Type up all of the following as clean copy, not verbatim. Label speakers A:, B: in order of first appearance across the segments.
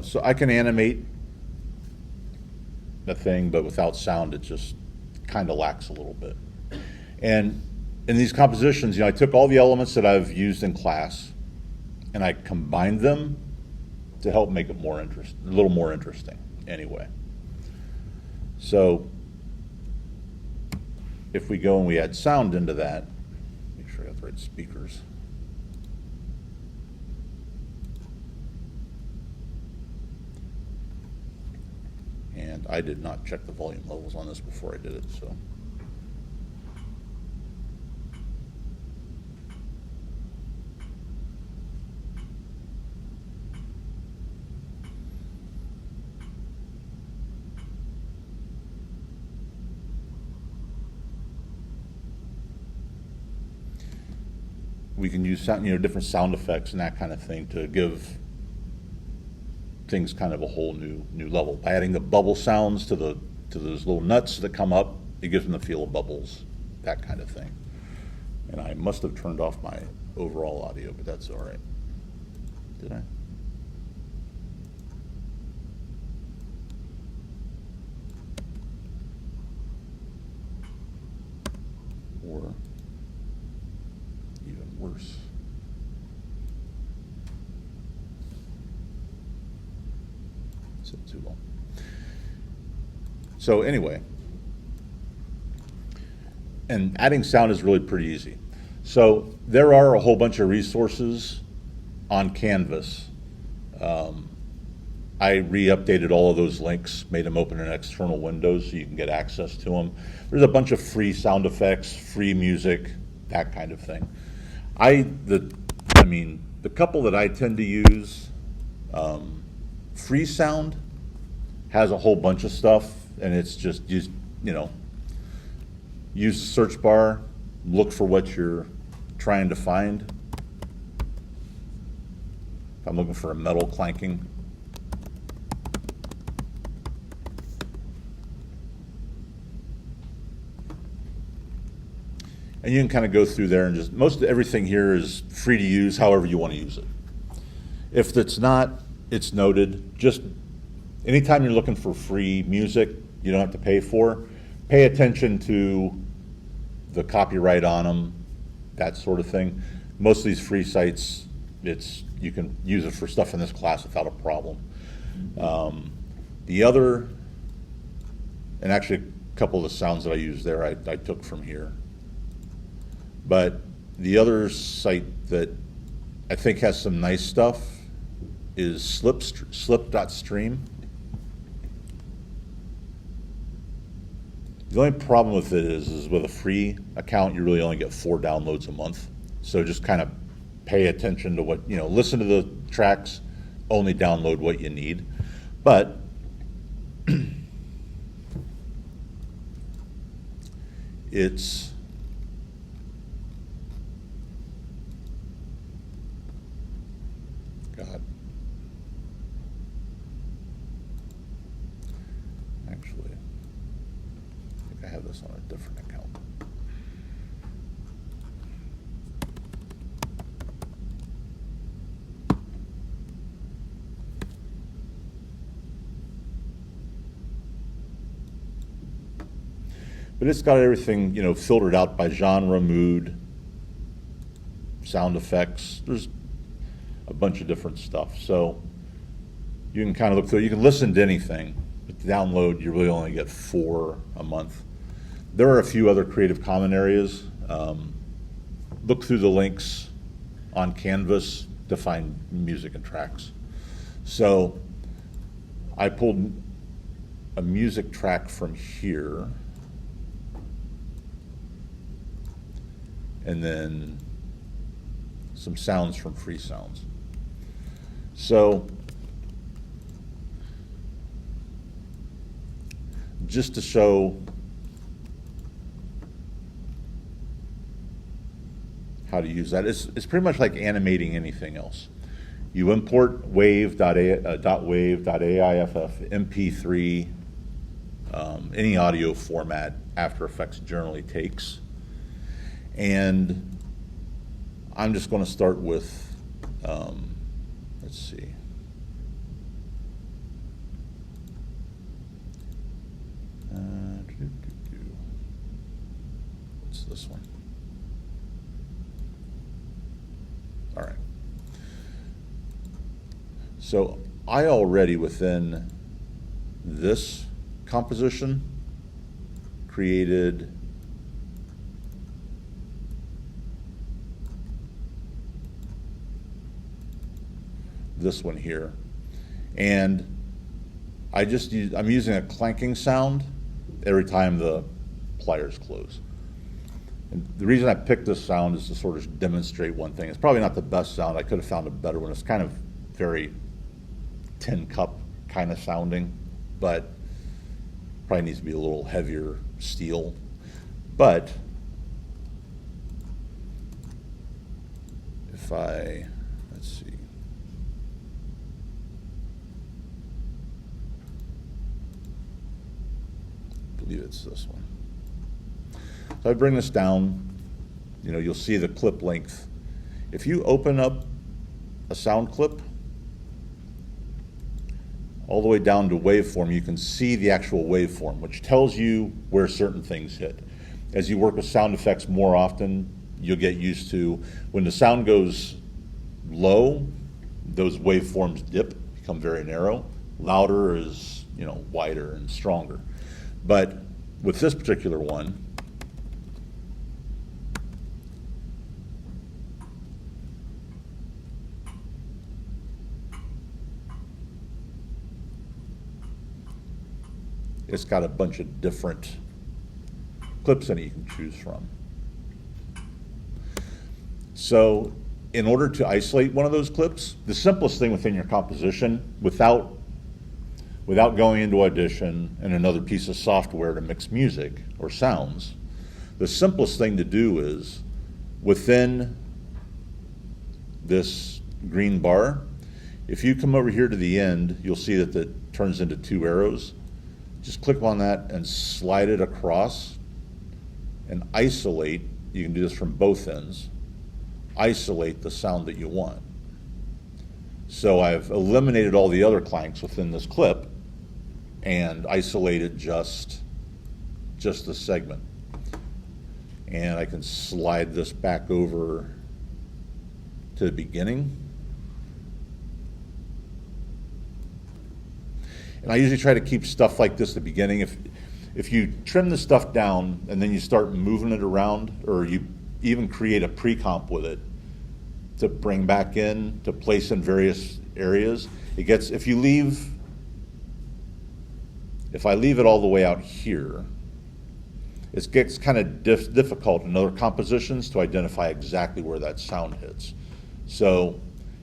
A: So I can animate the thing, but without sound, it just kind of lacks a little bit. And in these compositions, I took all the elements that I've used in class, and I combined them to help make it a little more interesting. Anyway, so if we go and we add sound into that, make sure I got the right speakers. And I did not check the volume levels on this before I did it, so. We can use sound, different sound effects and that kind of thing to give things kind of a whole new level. By adding the bubble sounds to those little nuts that come up, it gives them the feel of bubbles, that kind of thing. And I must have turned off my overall audio, but that's all right. Did I? Or even worse. Too long. So anyway, and adding sound is really pretty easy. So there are a whole bunch of resources on Canvas. I re-updated all of those links, made them open in external windows so you can get access to them. There's a bunch of free sound effects, free music, that kind of thing. The couple that I tend to use, Freesound has a whole bunch of stuff, and it's just use the search bar, look for what you're trying to find. If I'm looking for a metal clanking, and you can kind of go through there, and just most of everything here is free to use however you want to use it. If it's not, it's noted. Just anytime you're looking for free music you don't have to pay for, pay attention to the copyright on them, that sort of thing. Most of these free sites, you can use it for stuff in this class without a problem. The other, and actually a couple of the sounds that I used there I took from here. But the other site that I think has some nice stuff is slip.stream. The only problem with it is with a free account, you really only get 4 downloads a month. So just kind of pay attention to what, listen to the tracks, only download what you need. But it's God. Actually, I think I have this on a different account. But it's got everything, filtered out by genre, mood, sound effects. There's a bunch of different stuff. So you can kind of look through, you can listen to anything, but the download, you really only get 4 a month. There are a few other Creative Commons areas. Look through the links on Canvas to find music and tracks. So I pulled a music track from here, and then some sounds from Free Sounds. So just to show how to use that, it's pretty much like animating anything else. You import wave.wave.aiff, MP3, any audio format After Effects generally takes. And I'm just going to start with, let's see. this one. All right. So I already, within this composition, created this one here. And I'm using a clanking sound every time the pliers close. And the reason I picked this sound is to sort of demonstrate one thing. It's probably not the best sound. I could have found a better one. It's kind of very tin cup kind of sounding, but probably needs to be a little heavier steel. But if let's see. I believe it's this one. So I bring this down, you'll see the clip length. If you open up a sound clip all the way down to waveform, you can see the actual waveform, which tells you where certain things hit. As you work with sound effects more often, you'll get used to when the sound goes low, those waveforms dip, become very narrow. Louder is, wider and stronger. But with this particular one, it's got a bunch of different clips in it you can choose from. So in order to isolate one of those clips, the simplest thing within your composition, without going into Audition and another piece of software to mix music or sounds, the simplest thing to do is within this green bar, if you come over here to the end, you'll see that it turns into two arrows. Just click on that and slide it across and isolate. You can do this from both ends. Isolate the sound that you want. So I've eliminated all the other clanks within this clip and isolated just the segment. And I can slide this back over to the beginning. And I usually try to keep stuff like this at the beginning. If you trim the stuff down and then you start moving it around, or you even create a pre-comp with it to bring back in, to place in various areas, if I leave it all the way out here, it gets kind of difficult in other compositions to identify exactly where that sound hits. So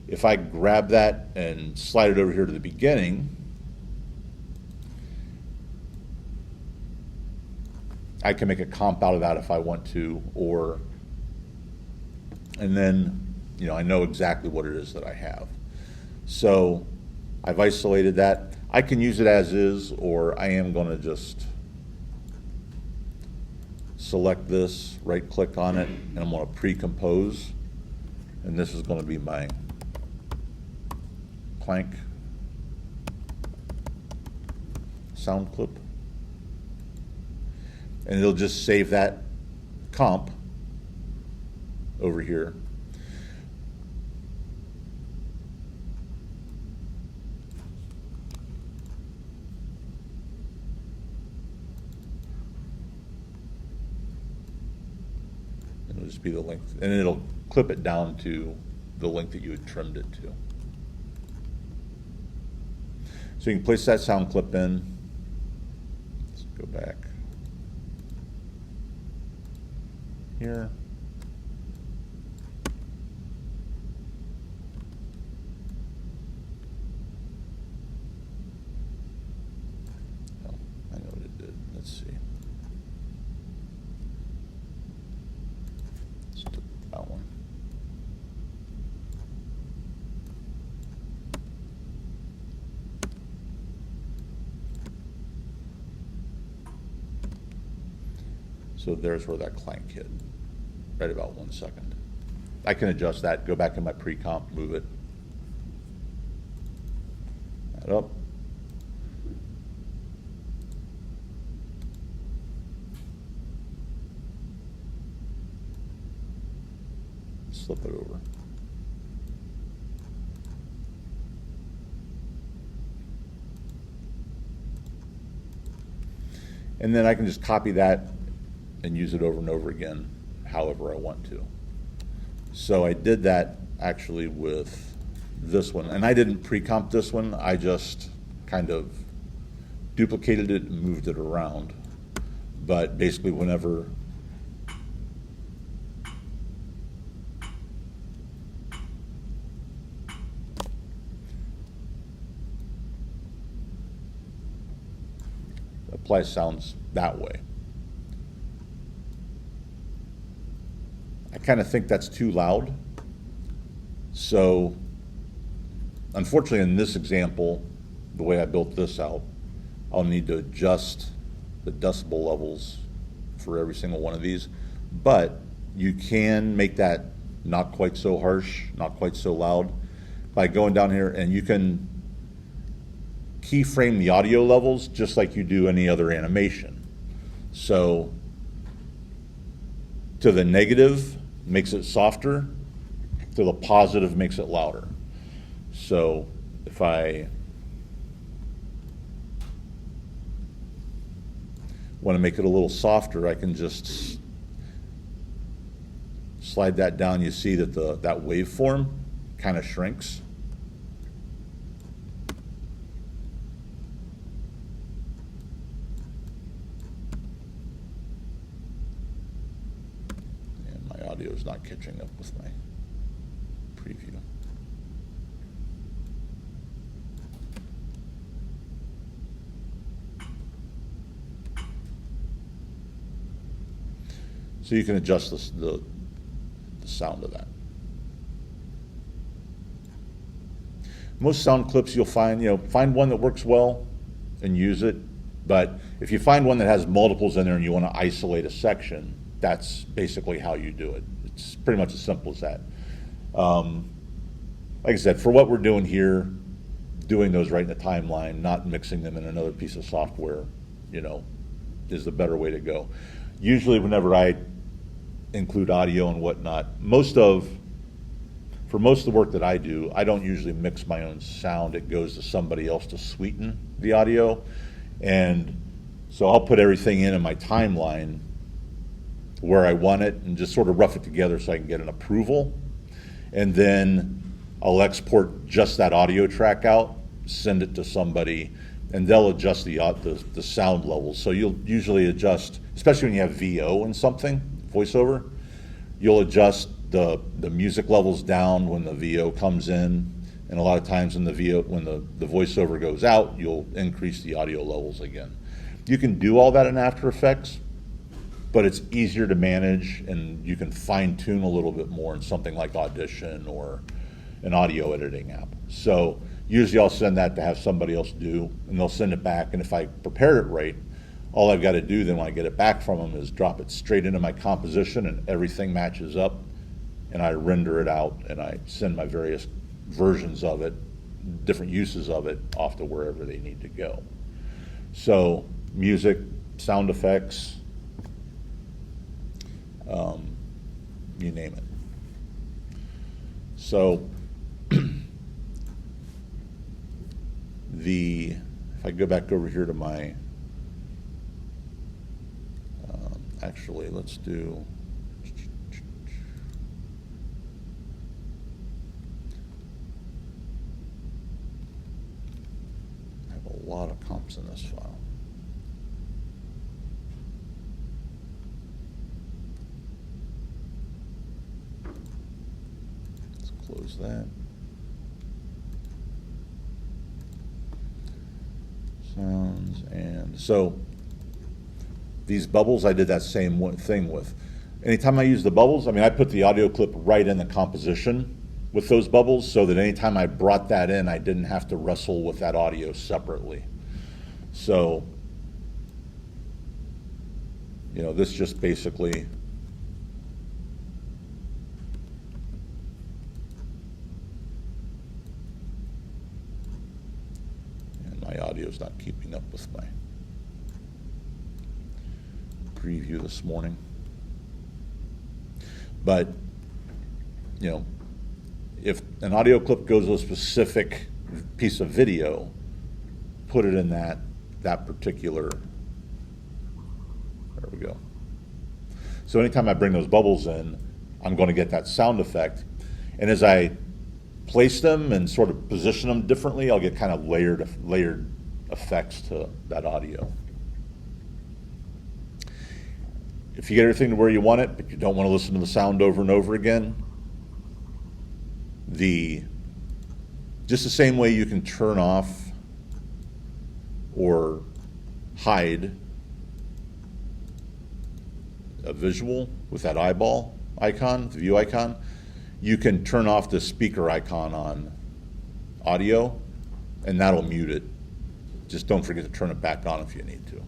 A: if I grab that and slide it over here to the beginning, I can make a comp out of that if I want to, and then, I know exactly what it is that I have. So I've isolated that. I can use it as is, or I am going to just select this, right click on it, and I'm going to pre-compose. And this is going to be my clank sound clip. And it'll just save that comp over here. And it'll just be the length, and it'll clip it down to the length that you had trimmed it to. So you can place that sound clip in. Let's go back here. Oh, I know what it did. Let's see. Let's do that one. So there's where that clank hit, right about 1 second. I can adjust that, go back in my pre-comp, move it. That up. slip it over. And then I can just copy that and use it over and over again, however I want to. So I did that actually with this one. And I didn't pre-comp this one. I just kind of duplicated it and moved it around. But basically whenever apply sounds that way. I kind of think that's too loud. So unfortunately in this example, the way I built this out, I'll need to adjust the decibel levels for every single one of these. But you can make that not quite so harsh, not quite so loud by going down here, and you can keyframe the audio levels just like you do any other animation. So to the negative makes it softer, to the positive makes it louder. So if I want to make it a little softer, I can just slide that down. You see that that waveform kind of shrinks. Audio is not catching up with my preview. So you can adjust the sound of that. Most sound clips you'll find, find one that works well and use it. But if you find one that has multiples in there and you want to isolate a section, that's basically how you do it. It's pretty much as simple as that. Like I said, for what we're doing here, doing those right in the timeline, not mixing them in another piece of software, is the better way to go. Usually whenever I include audio and whatnot, for most of the work that I do, I don't usually mix my own sound. It goes to somebody else to sweeten the audio. And so I'll put everything in my timeline where I want it and just sort of rough it together so I can get an approval. And then I'll export just that audio track out, send it to somebody, and they'll adjust the sound levels. So you'll usually adjust, especially when you have VO in something, voiceover, you'll adjust the music levels down when the VO comes in. And a lot of times when the voiceover goes out, you'll increase the audio levels again. You can do all that in After Effects, but it's easier to manage, and you can fine tune a little bit more in something like Audition or an audio editing app. So usually I'll send that to have somebody else do, and they'll send it back. And if I prepare it right, all I've got to do then when I get it back from them is drop it straight into my composition, and everything matches up, and I render it out, and I send my various versions of it, different uses of it, off to wherever they need to go. So music, sound effects, you name it. So if I go back over here to my, actually let's do, I have a lot of comps in this file. Close that. Sounds, and so these bubbles I did that same thing with. Anytime I use the bubbles, I put the audio clip right in the composition with those bubbles so that anytime I brought that in, I didn't have to wrestle with that audio separately. So, this just basically my audio is not keeping up with my preview this morning. But, you know, if an audio clip goes to a specific piece of video, put it in that particular, there we go. So anytime I bring those bubbles in, I'm going to get that sound effect. And as I place them and sort of position them differently, I'll get kind of layered effects to that audio. If you get everything to where you want it, but you don't want to listen to the sound over and over again, just the same way you can turn off or hide a visual with that eyeball icon, the view icon, you can turn off the speaker icon on audio, and that'll mute it. Just don't forget to turn it back on if you need to.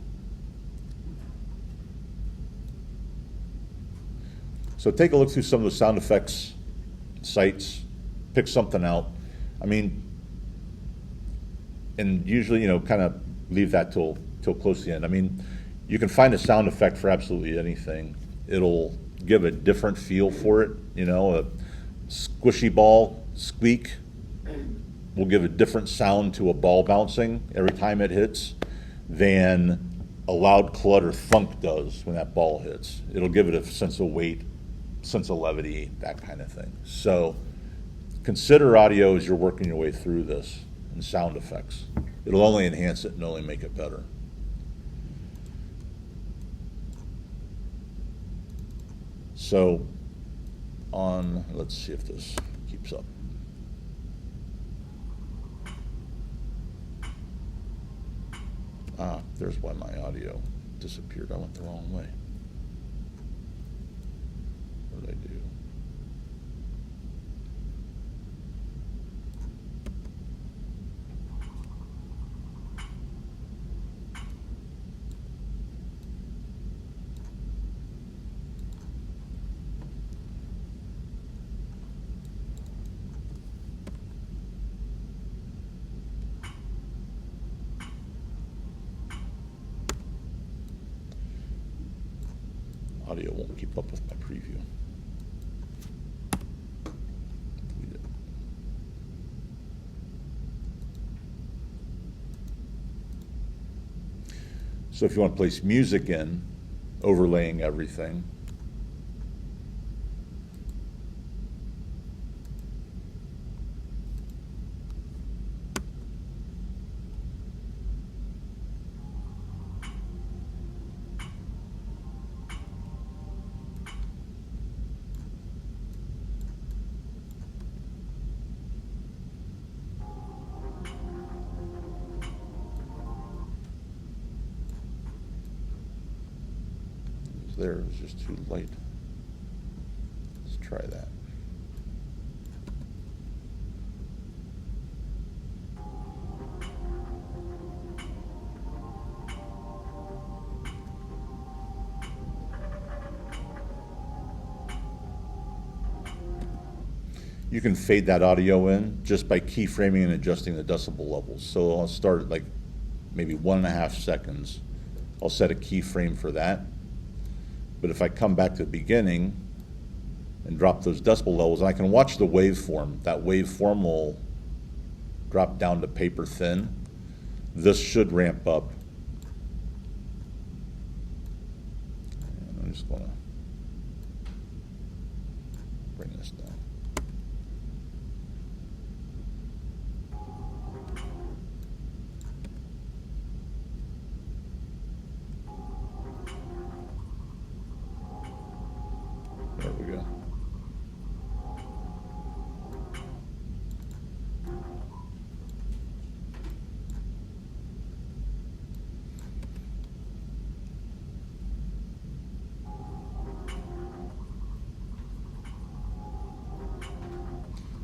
A: So take a look through some of the sound effects sites, pick something out. I mean, and usually, you know, kind of leave that till close to the end. I mean, you can find a sound effect for absolutely anything. It'll give a different feel for it. You know, a squishy ball squeak will give a different sound to a ball bouncing every time it hits than a loud clutter thunk does when that ball hits. It'll give it a sense of weight, sense of levity, that kind of thing. So consider audio as you're working your way through this, and sound effects. It'll only enhance it and only make it better. So let's see if this keeps up. There's why my audio disappeared. I went the wrong way. What did I do? Audio won't keep up with my preview. Delete it. So if you want to place music in, overlaying everything, there, it was just too light. Let's try that. You can fade that audio in just by keyframing and adjusting the decibel levels. So I'll start at like maybe 1.5 seconds. I'll set a keyframe for that. But if I come back to the beginning and drop those decibel levels, and I can watch the waveform, that waveform will drop down to paper thin. This should ramp up. And I'm just going to bring this down. There we go.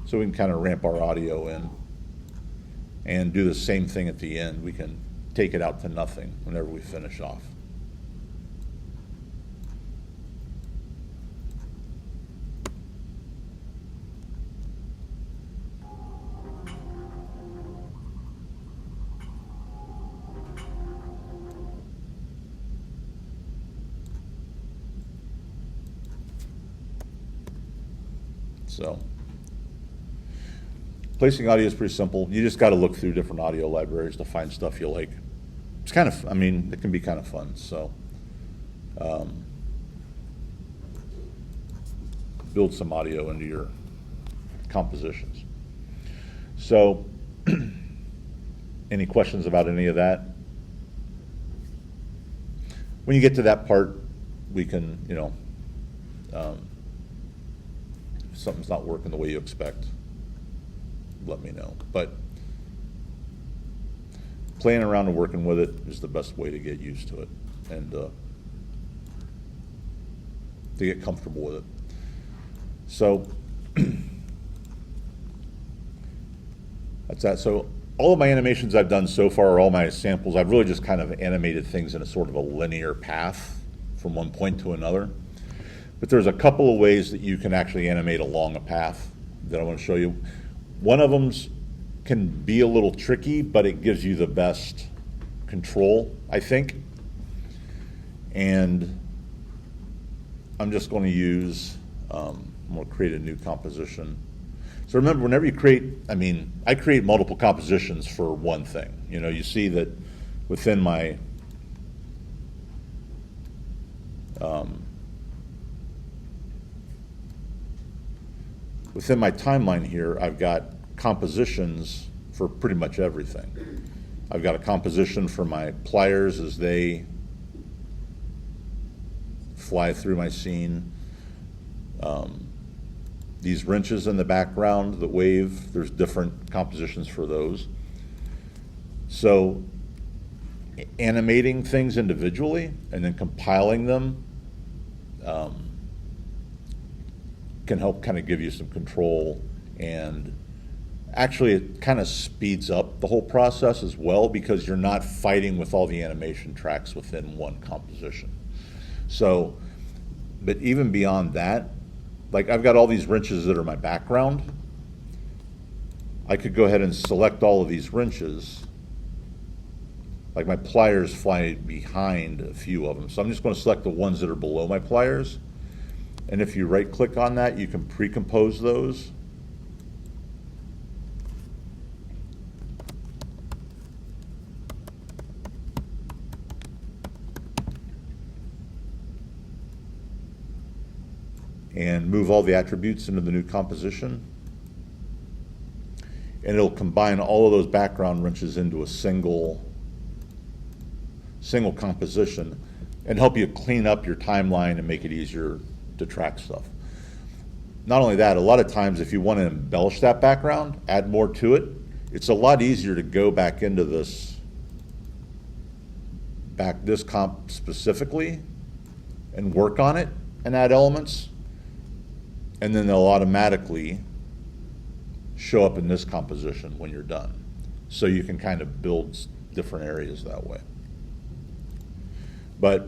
A: So we can kind of ramp our audio in and do the same thing at the end. We can take it out to nothing whenever we finish off. So placing audio is pretty simple. You just got to look through different audio libraries to find stuff you like. It's kind of, I mean, it can be kind of fun. So build some audio into your compositions. So any questions about any of that? When you get to that part, we can, you know, if something's not working the way you expect, let me know. But playing around and working with it is the best way to get used to it and to get comfortable with it. So that's that. So all of my animations I've done so far, all my samples, I've really just kind of animated things in a sort of a linear path from one point to another. But there's a couple of ways that you can actually animate along a path that I want to show you. One of them can be a little tricky, but it gives you the best control, I think. And I'm just going to use, I'm going to create a new composition. So remember, whenever you create, I mean, I create multiple compositions for one thing. You know, you see that within my timeline here, I've got compositions for pretty much everything. I've got a composition for my pliers as they fly through my scene. These wrenches in the background that wave, there's different compositions for those. So animating things individually and then compiling them can help kind of give you some control, and actually it kind of speeds up the whole process as well because you're not fighting with all the animation tracks within one composition. So, but even beyond that, like I've got all these wrenches that are my background. I could go ahead and select all of these wrenches. Like my pliers fly behind a few of them. So I'm just going to select the ones that are below my pliers. And if you right click on that, you can pre-compose those. And move all the attributes into the new composition. And it'll combine all of those background wrenches into a single composition and help you clean up your timeline and make it easier to track stuff. Not only that, a lot of times if you want to embellish that background, add more to it, it's a lot easier to go back into this comp specifically and work on it and add elements. And then they'll automatically show up in this composition when you're done. So you can kind of build different areas that way. But,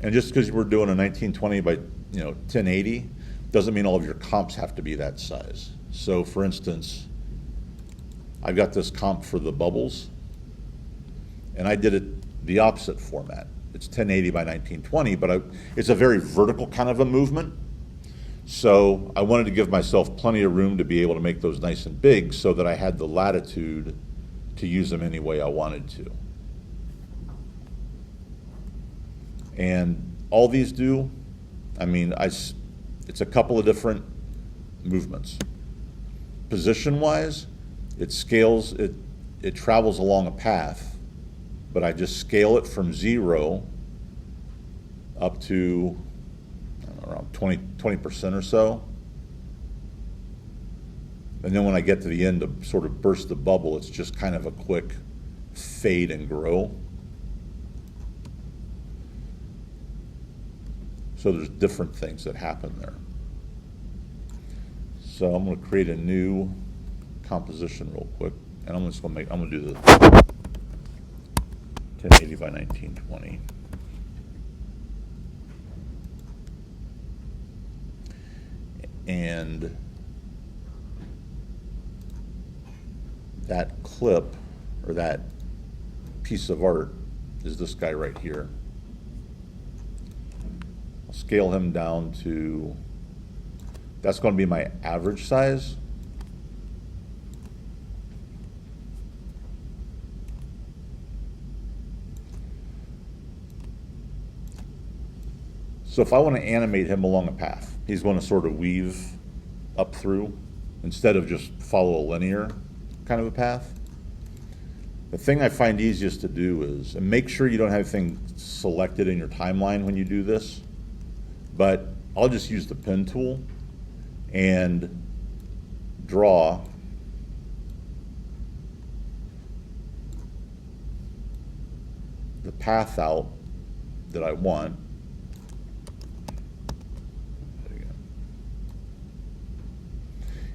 A: and just because we're doing a 1920 by 1080, doesn't mean all of your comps have to be that size. So for instance, I've got this comp for the bubbles, and I did it the opposite format. It's 1080 by 1920, but it's a very vertical kind of a movement. So I wanted to give myself plenty of room to be able to make those nice and big so that I had the latitude to use them any way I wanted to. And all these do, I mean, it's a couple of different movements. Position-wise, it scales, it travels along a path, but I just scale it from 0 up to around 20% or so. And then when I get to the end to sort of burst the bubble, it's just kind of a quick fade and grow. So there's different things that happen there. So I'm going to create a new composition real quick, and I'm going to do the 1080 by 1920. And that clip, or that piece of art, is this guy right here. I'll scale him down to, that's going to be my average size. So if I want to animate him along a path, he's going to sort of weave up through instead of just follow a linear kind of a path. The thing I find easiest to do is, and make sure you don't have anything selected in your timeline when you do this, but I'll just use the pen tool and draw the path out that I want.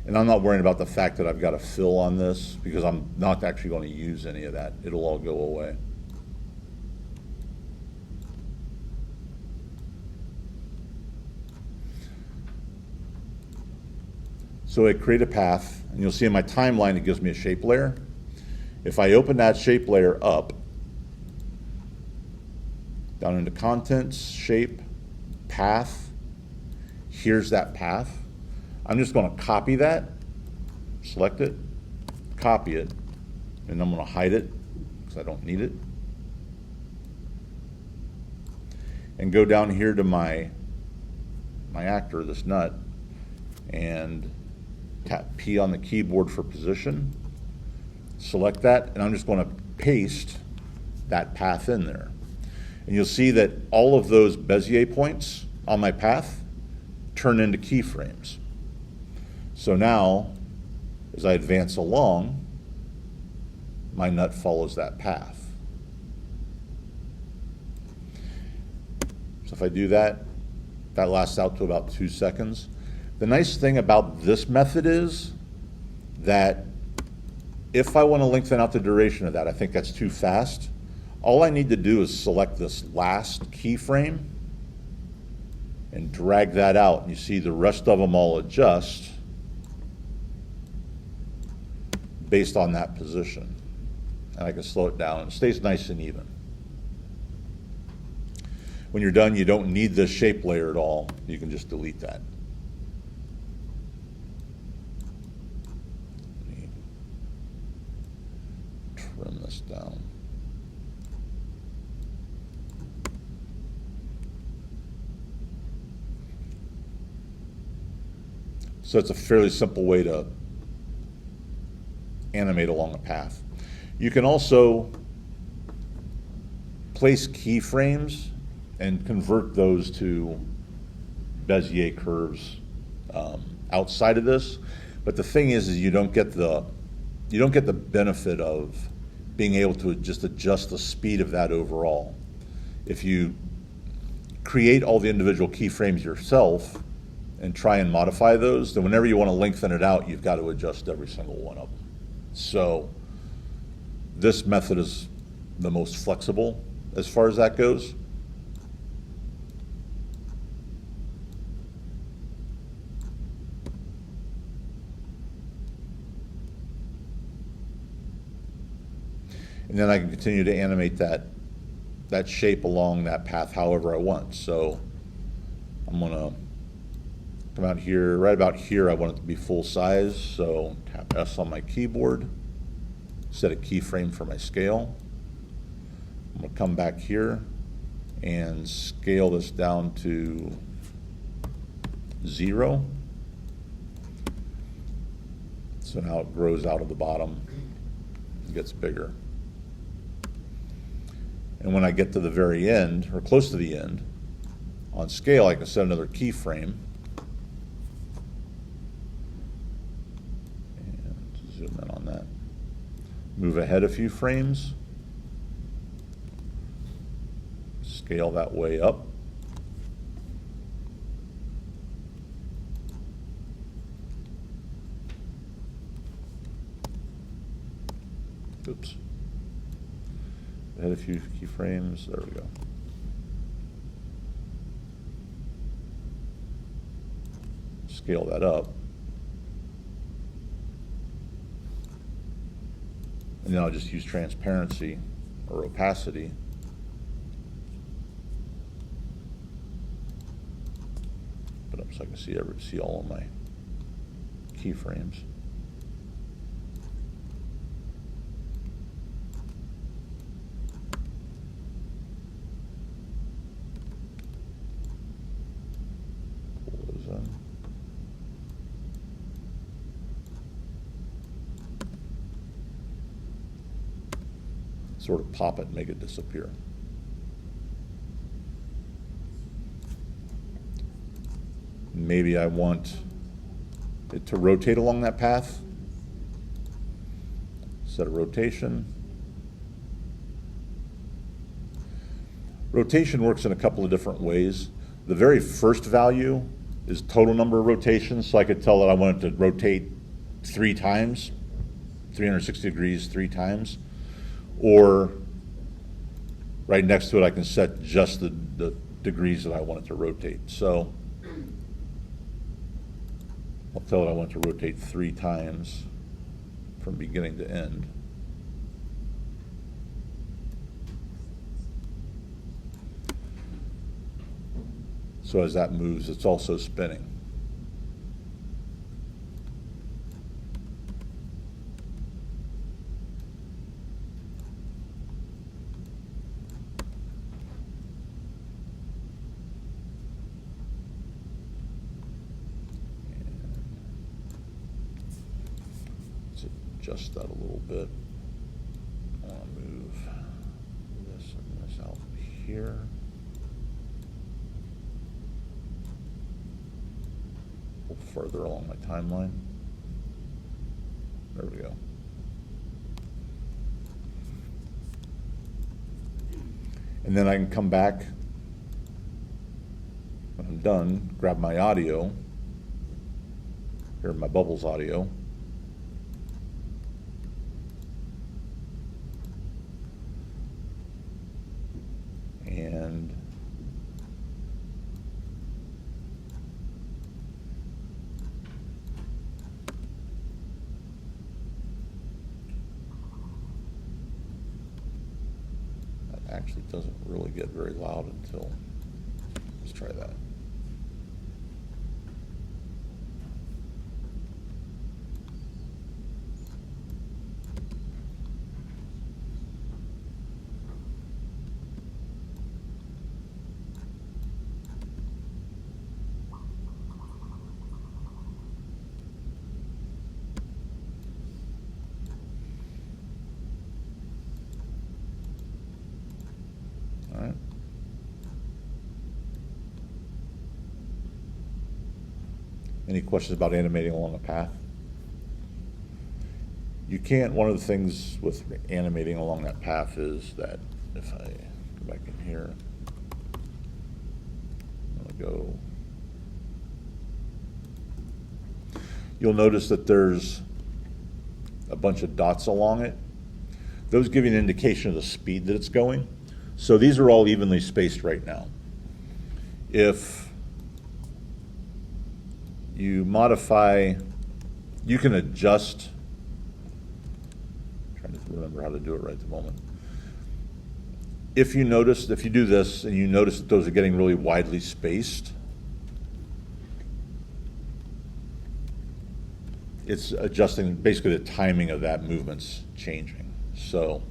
A: And I'm not worrying about the fact that I've got a fill on this because I'm not actually going to use any of that. It'll all go away. So I create a path, and you'll see in my timeline it gives me a shape layer. If I open that shape layer up, down into contents, shape, path, here's that path. I'm just going to copy that, select it, copy it, and I'm going to hide it because I don't need it. And go down here to my actor, this nut, and tap P on the keyboard for position. Select that, and I'm just going to paste that path in there. And you'll see that all of those Bezier points on my path turn into keyframes. So now, as I advance along, my nut follows that path. So if I do that, that lasts out to about 2 seconds. The nice thing about this method is that if I want to lengthen out the duration of that, I think that's too fast, all I need to do is select this last keyframe and drag that out, and you see the rest of them all adjust based on that position. And I can slow it down, and it stays nice and even. When you're done, you don't need this shape layer at all. You can just delete that. Let me trim this down. So it's a fairly simple way to animate along a path. You can also place keyframes and convert those to Bezier curves outside of this. But the thing is you don't get the benefit of being able to just adjust the speed of that overall. If you create all the individual keyframes yourself and try and modify those, then whenever you want to lengthen it out, you've got to adjust every single one of them. So this method is the most flexible as far as that goes. And then I can continue to animate that shape along that path however I want. So I'm going to come out here, right about here I want it to be full size, so tap S on my keyboard, set a keyframe for my scale. I'm going to come back here and scale this down to 0. So now it grows out of the bottom, it gets bigger. And when I get to the very end, or close to the end, on scale I can set another keyframe. Zoom in on that. Move ahead a few frames. Scale that way up. Oops. Add a few keyframes. There we go. Scale that up. And then I'll just use transparency or opacity. so I can see all of my keyframes. Pull those in. Sort of pop it and make it disappear. Maybe I want it to rotate along that path. Set a rotation. Rotation works in a couple of different ways. The very first value is total number of rotations, so I could tell that I want it to rotate 3 times, 360 degrees 3 times. Or right next to it, I can set just the degrees that I want it to rotate. So I'll tell it I want it to rotate 3 times from beginning to end. So as that moves, it's also spinning. Adjust that a little bit. I want to move this and this out here. A little further along my timeline. There we go. And then I can come back when I'm done, grab my audio. Here are my bubbles audio. And that actually doesn't really get very loud until, let's try that. All right. Any questions about animating along a path? You can't, one of the things with animating along that path is that if I go back in here, I'm going to go, you'll notice that there's a bunch of dots along it. Those give you an indication of the speed that it's going. So these are all evenly spaced right now. If you modify, you can adjust, I'm trying to remember how to do it right at the moment. If you notice, if you do this and you notice that those are getting really widely spaced, it's adjusting, basically the timing of that movement's changing. So,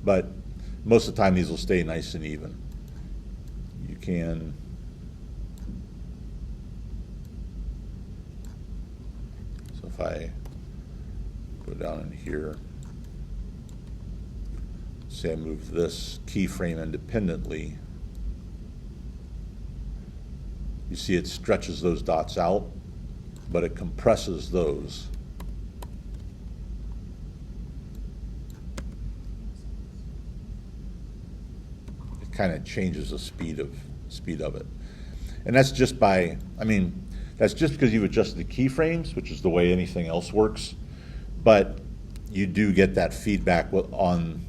A: but most of the time these will stay nice and even. You can so if I go down in here, say I move this keyframe independently, you see it stretches those dots out, but it compresses those. It kind of changes the speed of it. And that's just by, I mean, that's just because you've adjusted the keyframes, which is the way anything else works. But you do get that feedback on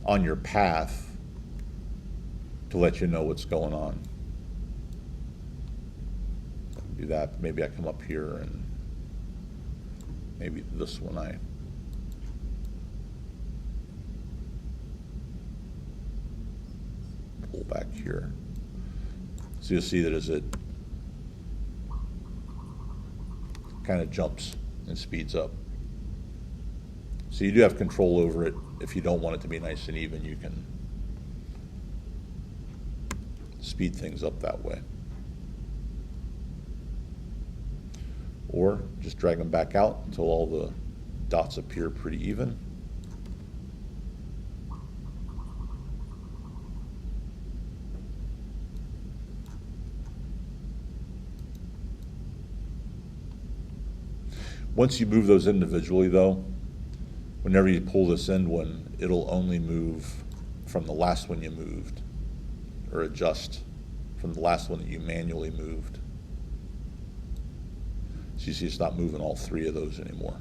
A: your path to let you know what's going on. Do that. Maybe I come up here and maybe this one I pull back here. So you'll see that as it kind of jumps and speeds up. So you do have control over it. If you don't want it to be nice and even, you can speed things up that way. Or just drag them back out until all the dots appear pretty even. Once you move those individually though, whenever you pull this end one, it'll only move from the last one you moved, or adjust from the last one that you manually moved. So you see it's not moving all three of those anymore.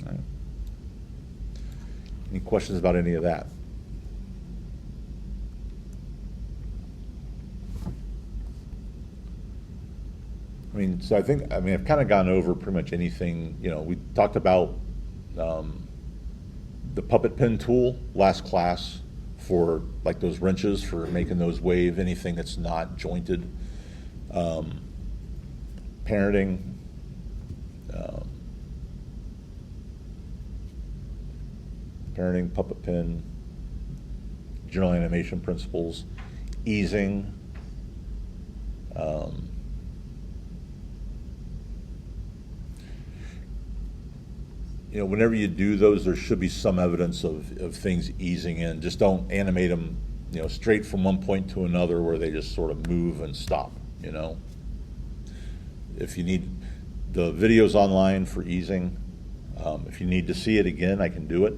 A: All right. Any questions about any of that? So I've kind of gone over pretty much anything. We talked about the puppet pin tool last class for like those wrenches for making those wave, anything that's not jointed. Parenting. Parenting, puppet pin, general animation principles, easing. Whenever you do those, there should be some evidence of things easing in. Just don't animate them, straight from one point to another where they just sort of move and stop, If you need the videos online for easing, if you need to see it again, I can do it.